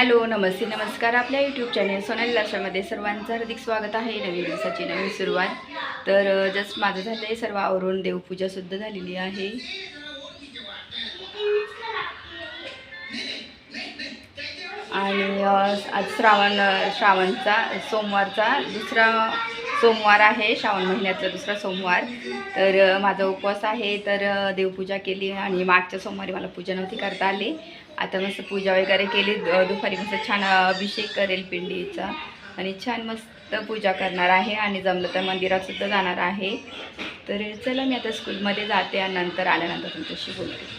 Hello नमस्ते नमस्कार. आपल्या YouTube channel Sonali लाशामध्ये सर्वांचं हार्दिक स्वागत आहे. नवीन दिवसाची नवीन सुरुवात. तर जस्ट माझं झालं आहे सर्व आवरून, देवपूजासुद्धा झालेली आहे. आणि आज श्रावणचा सोमवारचा दुसरा सोमवार आहे, श्रावण महिन्यातला दुसरा सोमवार. तर माझा उपवास आहे. तर देवपूजा केली आणि मागच्या सोमवारी मला पूजा नव्हती करता आली. आता मस्त पूजा वगैरे केली. दुपारी मस्त छान अभिषेक करेल पिंडीचा आणि छान मस्त पूजा करणार आहे. आणि जमलं तर मंदिरातसुद्धा जाणार आहे. तर चला मी आता स्कूलमध्ये जाते आणि नंतर आल्यानंतर तुमच्याशी बोलते.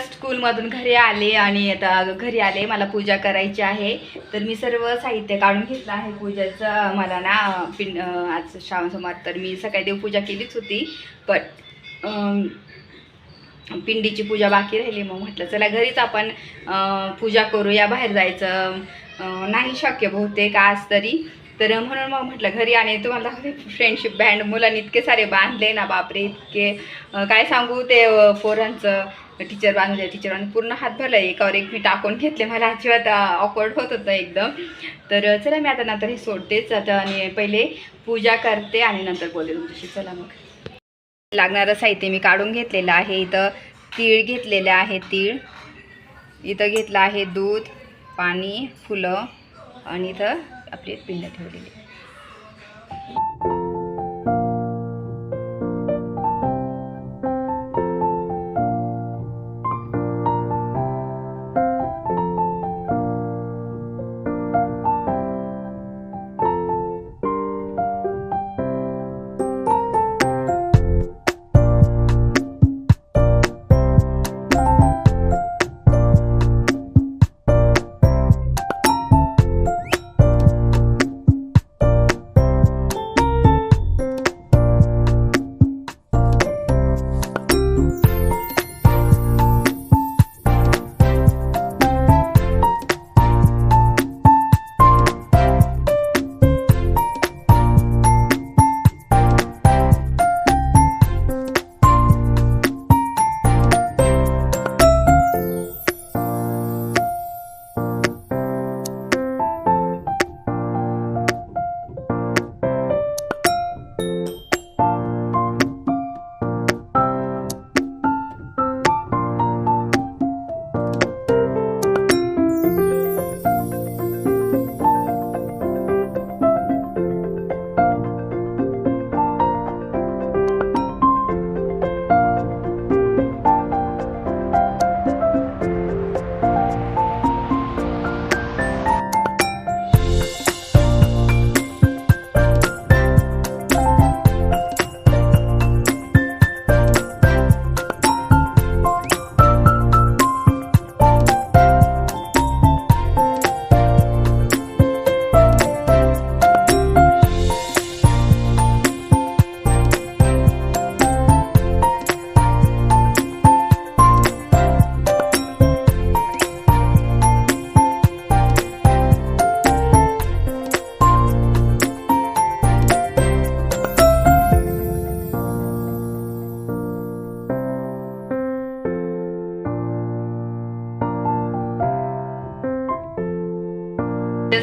स्कूलमधून घरी आले आणि आता घरी आले, मला पूजा करायची आहे. तर मी सर्व साहित्य काढून घेतलं आहे पूजेचं. मला ना आज श्रावण सोमवार, तर मी सकाळी देवपूजा केलीच होती, पण पिंडीची पूजा बाकी राहिली. मग म्हटलं चला घरीच आपण पूजा करूया, बाहेर जायचं नाही शक्य बहुतेक आज तरी. तर म्हणून मग म्हटलं घरी. आणि तुम्हाला फ्रेंडशिप बँड मुलांनी इतके सारे बांधले ना, बापरे इतके काय सांगू. ते पोरांचं टीचर बांधले, टीचर बांधून पूर्ण हात भरला, एकावर एक मी टाकून घेतले. मला अजिबात ऑकवर्ड होत होतं एकदम. तर चला मी आता नंतर हे सोडतेच आता आणि पहिले पूजा करते आणि नंतर बोलते तुमच्याशी. चला मग. लागणारं साहित्य मी काढून घेतलेलं आहे. इथं तीळ घेतलेले आहे, तीळ इथं घेतलं आहे, दूध, पाणी, फुलं आणि इथं आपली पिंड ठेवलेली.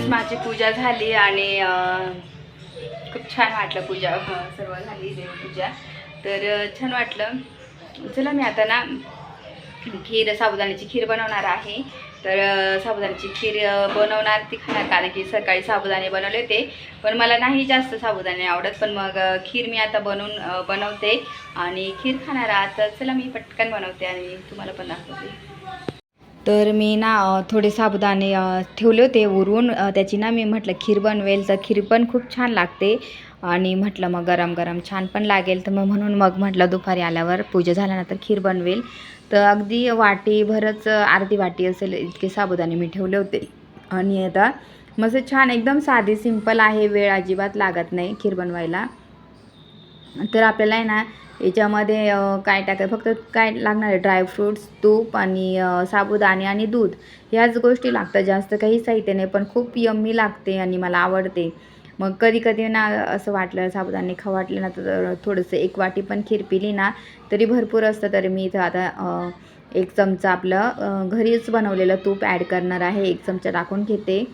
माझी पूजा झाली आणि खूप छान वाटलं. पूजा सर्व झाली, देवपूजा. तर छान वाटलं. चला मी आता ना साबुदाण्याची खीर बनवणार आहे. तर साबुदाण्याची खीर बनवणार, ती खाणार, कारण की सकाळी साबुदाणे बनवले होते, पण मला नाही जास्त साबुदाणे आवडत. पण मग खीर मी आता बनवते आणि खीर खाणार. आता चला मी पटकन बनवते आणि तुम्हाला पण दाखवते. तर मी ना थोडे साबुदाणे ठेवले होते उरून, त्याची ना मी म्हटलं खीर बनवेल, तर खीर पण खूप छान लागते. आणि म्हटलं मग गरम गरम छान पण लागेल. तर मग म्हणून मग म्हटलं दुपारी आल्यावर पूजा झाल्यानंतर खीर बनवेल. तर अगदी वाटीभरच, अर्धी वाटी असेल इतके साबुदाणे मी ठेवले होते. आणि आता मस्त छान एकदम साधी सिंपल आहे, वेळ अजिबात लागत नाही खीर बनवायला. तर आपल्याला आहे ना याच्यामध्ये काय टाकायचं, फक्त काय लागणार आहे ड्रायफ्रूट्स, तूप आणि साबुदाणे आणि दूध, ह्याच गोष्टी लागतात, जास्त काही साहित्य नाही, पण खूप यम्मी लागते आणि मला आवडते. मग कधी कधी ना असं वाटलं साबुदाणे खाऊ वाटलं ना तर थोडंसं 1 वाटी पण खीर पिली ना तरी भरपूर असतं. तर मी इथं आता 1 चमचा आपलं घरीच बनवलेलं तूप ॲड करणार आहे, 1 चमचा टाकून घेते.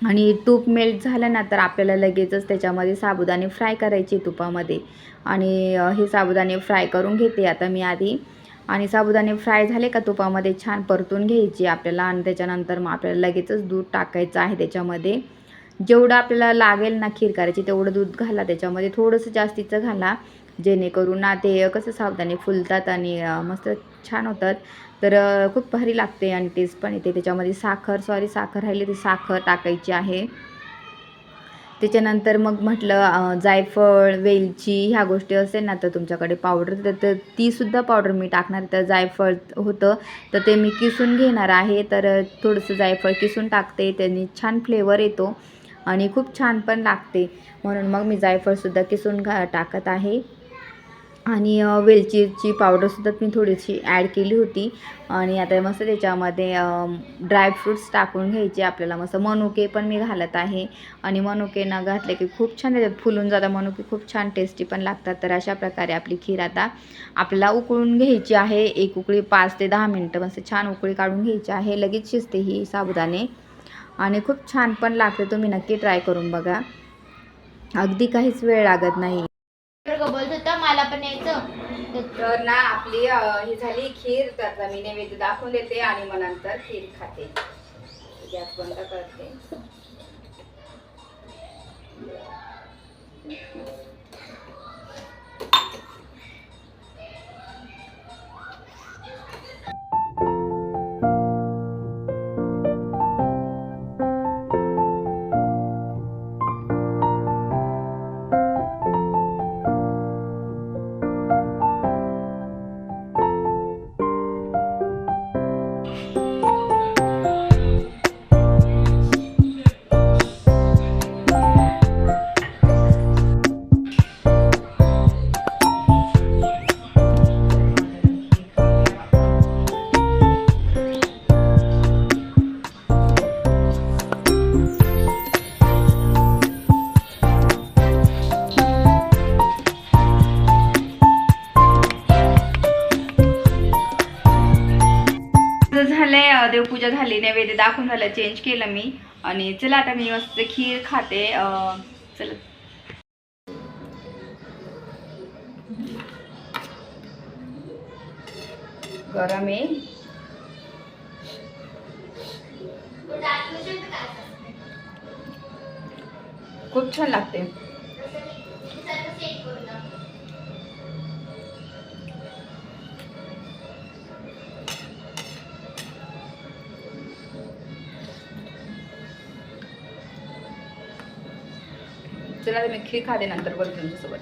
आणि तूप मेल्ट झालं ना तर आपल्याला लगेचच त्याच्यामध्ये साबुदाणे फ्राय करायचे तुपामध्ये. आणि हे साबुदाणे फ्राय करून घेते आता मी आधी. आणि साबुदाणे फ्राय झाले का तुपामध्ये छान परतून घ्यायचे आपल्याला. आणि त्याच्यानंतर मग आपल्याला लगेचच दूध टाकायचं आहे त्याच्यामध्ये. जेवढं आपल्याला लागेल ना खीर करायची तेवढं दूध घाला त्याच्यामध्ये, थोडंसं जास्तीचं घाला, जेणेकरून ना ते कसं साबुदाणे फुलतात आणि मस्त छान होतात. तर खूप भारी लागते आणि टेस्ट पण येते. त्याच्यामध्ये साखर राहिली ती साखर टाकायची आहे. त्याच्यानंतर मग म्हटलं जायफळ, वेलची ह्या गोष्टी असेल ना तर तुमच्याकडे पावडर तर तीसुद्धा पावडर मी टाकणार. तर जायफळ होतं तर ते मी किसून घेणार आहे. तर थोडंसं जायफळ किसून टाकते, त्यांनी छान फ्लेवर येतो आणि खूप छान पण लागते, म्हणून मग मी जायफळसुद्धा किसून टाकत आहे. आणि वेलचीची पावडरसुद्धा मी थोडीशी ॲड केली होती. आणि आता मस्त त्याच्यामध्ये ड्रायफ्रूट्स टाकून घ्यायचे आपल्याला. मस्त मनुके पण मी घालत आहे. आणि मनुके न घातले की खूप छान फुलून जातात मनुके, खूप छान टेस्टी पण लागतात. तर अशा प्रकारे आपली खीर आता आपल्याला उकळून घ्यायची आहे. एक उकळी 5 ते 10 मिनटं मस्त छान उकळी काढून घ्यायची आहे. लगेच शिजते ही साबुदाणे आणि खूप छान पण लागते. तुम्ही नक्की ट्राय करून बघा, अगदी काहीच वेळ लागत नाही. बोलत होता मला पण यायचं. तर ना आपली ही झाली खीर. तर मी नैवेद्य दाखवून देते आणि मग नंतर खीर खाते. गॅस बंद करते. झालंय, देवपूजा झाली, नैवेद्य दाखवून झालं, चेंज केलं मी. आणि चला आता मी मस्त खीर खाते. चला गरम आहे, खूप छान लागते. चला मी खीर खाते, नंतर बोलते तुमच्यासोबत.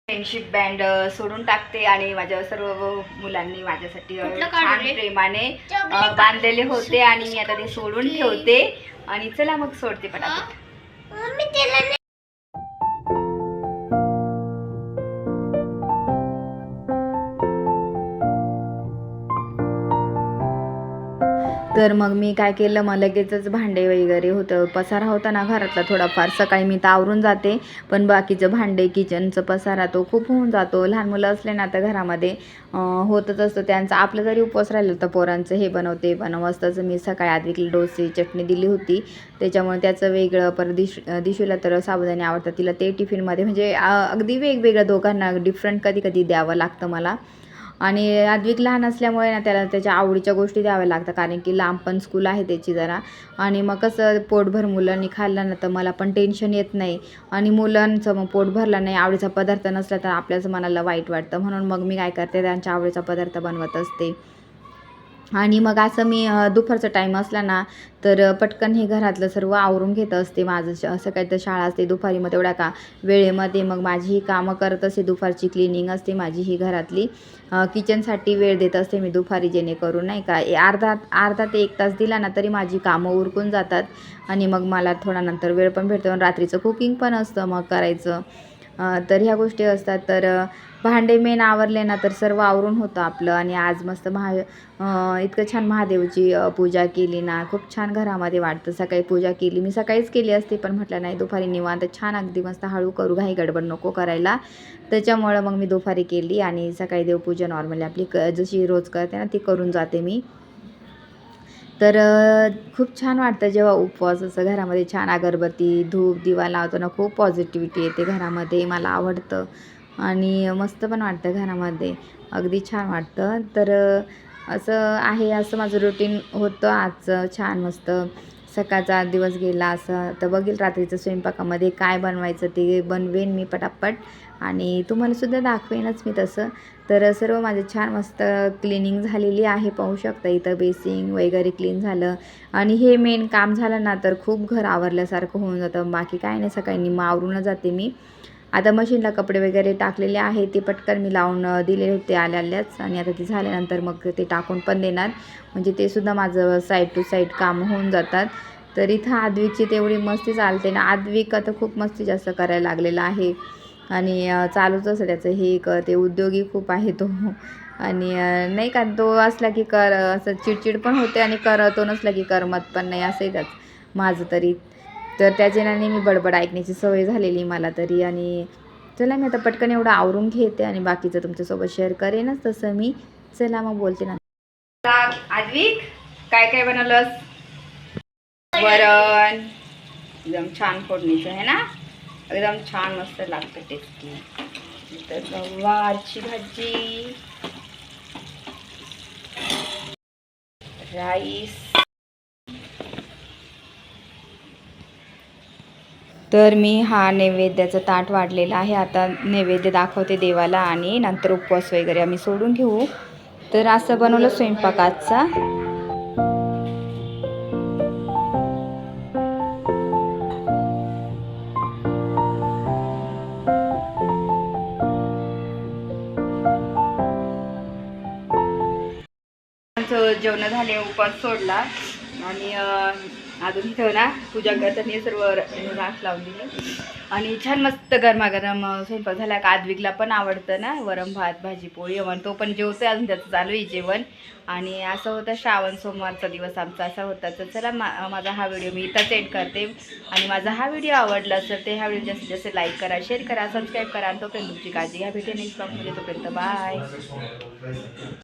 फ्रेंडशिप बँड सोडून टाकते आणि माझ्या सर्व मुलांनी माझ्यासाठी छान प्रेमाने बांधलेले होते आणि मी आता ते सोडून ठेवते. आणि चला मग सोडते पटापट. तर मग मी काय केलं, मग लगेचच भांडे वगैरे होतं, पसारा होता ना घरातला थोडाफार. सकाळी मी तर आवरून जाते, पण बाकीचं भांडे किचनचं पसारा तो खूप होऊन जातो. लहान मुलं असले ना तर घरामध्ये होतच असतं त्यांचं. आपलं जरी उपवास राहिलं तर पोरांचं हे बनवते बनव असतंच. मी सकाळी आधी डोसे चटणी दिली होती, त्याच्यामुळे त्याचं वेगळं. परत दिशूला तर साबुदाणे आवडतात, तिला ते टिफिनमध्ये म्हणजे अगदी वेगवेगळ्या दोघांना डिफरंट कधी कधी द्यावं लागतं मला. आणि आद्विक लहान असल्यामुळे ना त्याला त्याच्या आवडीच्या गोष्टी द्याव्या लागतात, कारण की लांब पण स्कूल आहे त्याची जरा. आणि मग कसं पोटभर मुलांनी खाल्लं ना तर मला पण टेन्शन येत नाही. आणि मुलांचं मग पोट भरलं नाही, आवडीचा पदार्थ नसला तर आपल्याच मनाला वाईट वाटतं. म्हणून मग मी काय करते, त्यांच्या आवडीचा पदार्थ बनवत असते. आणि मग असं मी दुपारचा टाईम असला ना तर पटकन हे घरातलं सर्व आवरून घेत असते. माझं असं काही तर शाळा असते दुपारी, मग तेवढ्या का वेळेमध्ये मग माझी ही कामं करत असते. दुपारची क्लिनिंग असते माझी ही घरातली. किचनसाठी वेळ देत असते मी दुपारी, जेणेकरून नाही का अर्धा ते 1 तास दिला ना तरी माझी कामं उरकून जातात आणि मग मला थोडा नंतर वेळ पण भेटतो आणि रात्रीचं कुकिंग पण असतं मग करायचं. तर ह्या गोष्टी असतात. तर भांडे मेन आवरले ना तर सर्व आवरून होतं आपलं. आणि आज मस्त इतकं छान महादेवची पूजा केली ना, खूप छान घरामध्ये वाटतं. सकाळी पूजा केली, मी सकाळीच केली असती पण म्हटलं नाही दुपारी निवांत छान अगदी मस्त हळू करू, घाई गडबड नको करायला. त्याच्यामुळं मग मी दुपारी केली आणि सकाळी देवपूजा नॉर्मली आपली जशी रोज करते ना ती करून जाते मी. तर खूप छान वाटतं जेव्हा उपवास असं घरामध्ये छान अगरबत्ती, धूप, दिवा लावतो ना, खूप पॉझिटिव्हिटी येते घरामध्ये. मला आवडतं आणि मस्त पण वाटतं घरामध्ये, अगदी छान वाटतं. तर असं आहे, असं माझं रुटीन होतं आजचं. छान मस्त सकाळचा दिवस गेला असं. तर बघेल रात्रीचं स्वयंपाकामध्ये काय बनवायचं ते बनवेन मी पटापट आणि तुम्हालासुद्धा दाखवेनच मी तसं. तर सर्व माझं छान मस्त क्लिनिंग झालेली आहे, पाहू शकता. इथं बेसिंग वगैरे क्लीन झालं आणि हे मेन काम झालं ना तर खूप घर आवरल्यासारखं होऊन जातं. बाकी काय नाही, सकाळी निम्मं आवरूनच जाते मी. आता मशीनला कपडे वगैरे टाकलेले आहे, ते पटकन मी लावून दिलेले होते आल्याच आणि आता ते झाल्यानंतर मग ते टाकून पण देणार. म्हणजे ते सुद्धा माझं साईड टू साईड काम होऊन जातात. तर इथं आद्विकची तेवढी मस्ती चालते ना, आद्विक आता खूप मस्ती जास्त करायला लागलेला आहे आणि चालूच असं त्याचं हे कर ते, उद्योगी खूप आहे तो. आणि नाही का तो असला की असं चिडचिड पण होते आणि तो नसला की करमत पण नाही, असंही माझं तरी. तर त्याच्याने मी बडबड ऐकण्याची सवय झालेली मला तरी. आणि चला मी आता पटकन एवढं आवरून घेते आणि बाकीचं तुमच्यासोबत शेअर करेनच तसं मी. चला मग बोलते ना. आद्विक, काय काय बनवलंस? वरण एकदम छान फोडणीचं आहे ना, एकदम छान मस्त लागतं टेस्टी. तर गवारची भाजी, राईस. तर मी हा नैवेद्याचं ताट वाढलेलं आहे. आता नैवेद्य दाखवते देवाला आणि नंतर उपवास वगैरे आम्ही सोडून घेऊ. तर असं बनवलं स्वयंपाक आजचा. जेवण झाले, उपवास सोडला आणि अजून इथं ना पूजा करताना सर्व राख लावून दिली आणि छान मस्त गरमागरम स्वयंपाक झाला. का आद्विकला पण आवडतं ना वरण भात भाजी पोळी, म्हणून तो पण जेवतोय, अजून त्याचं चालू आहे जेवण. आणि असं होतं श्रावण सोमवारचा दिवस आमचा असा होता. तर चला माझा हा व्हिडिओ मी इथंच एंड करते. आणि माझा हा व्हिडिओ आवडला असेल तर ह्या व्हिडिओ जास्तीत जास्त लाईक करा, शेअर करा, सबस्क्राईब करा आणि तोपर्यंत तुमची काळजी घ्या. भेटेल नेक्स्ट ब्लॉगमध्ये. तोपर्यंत बाय.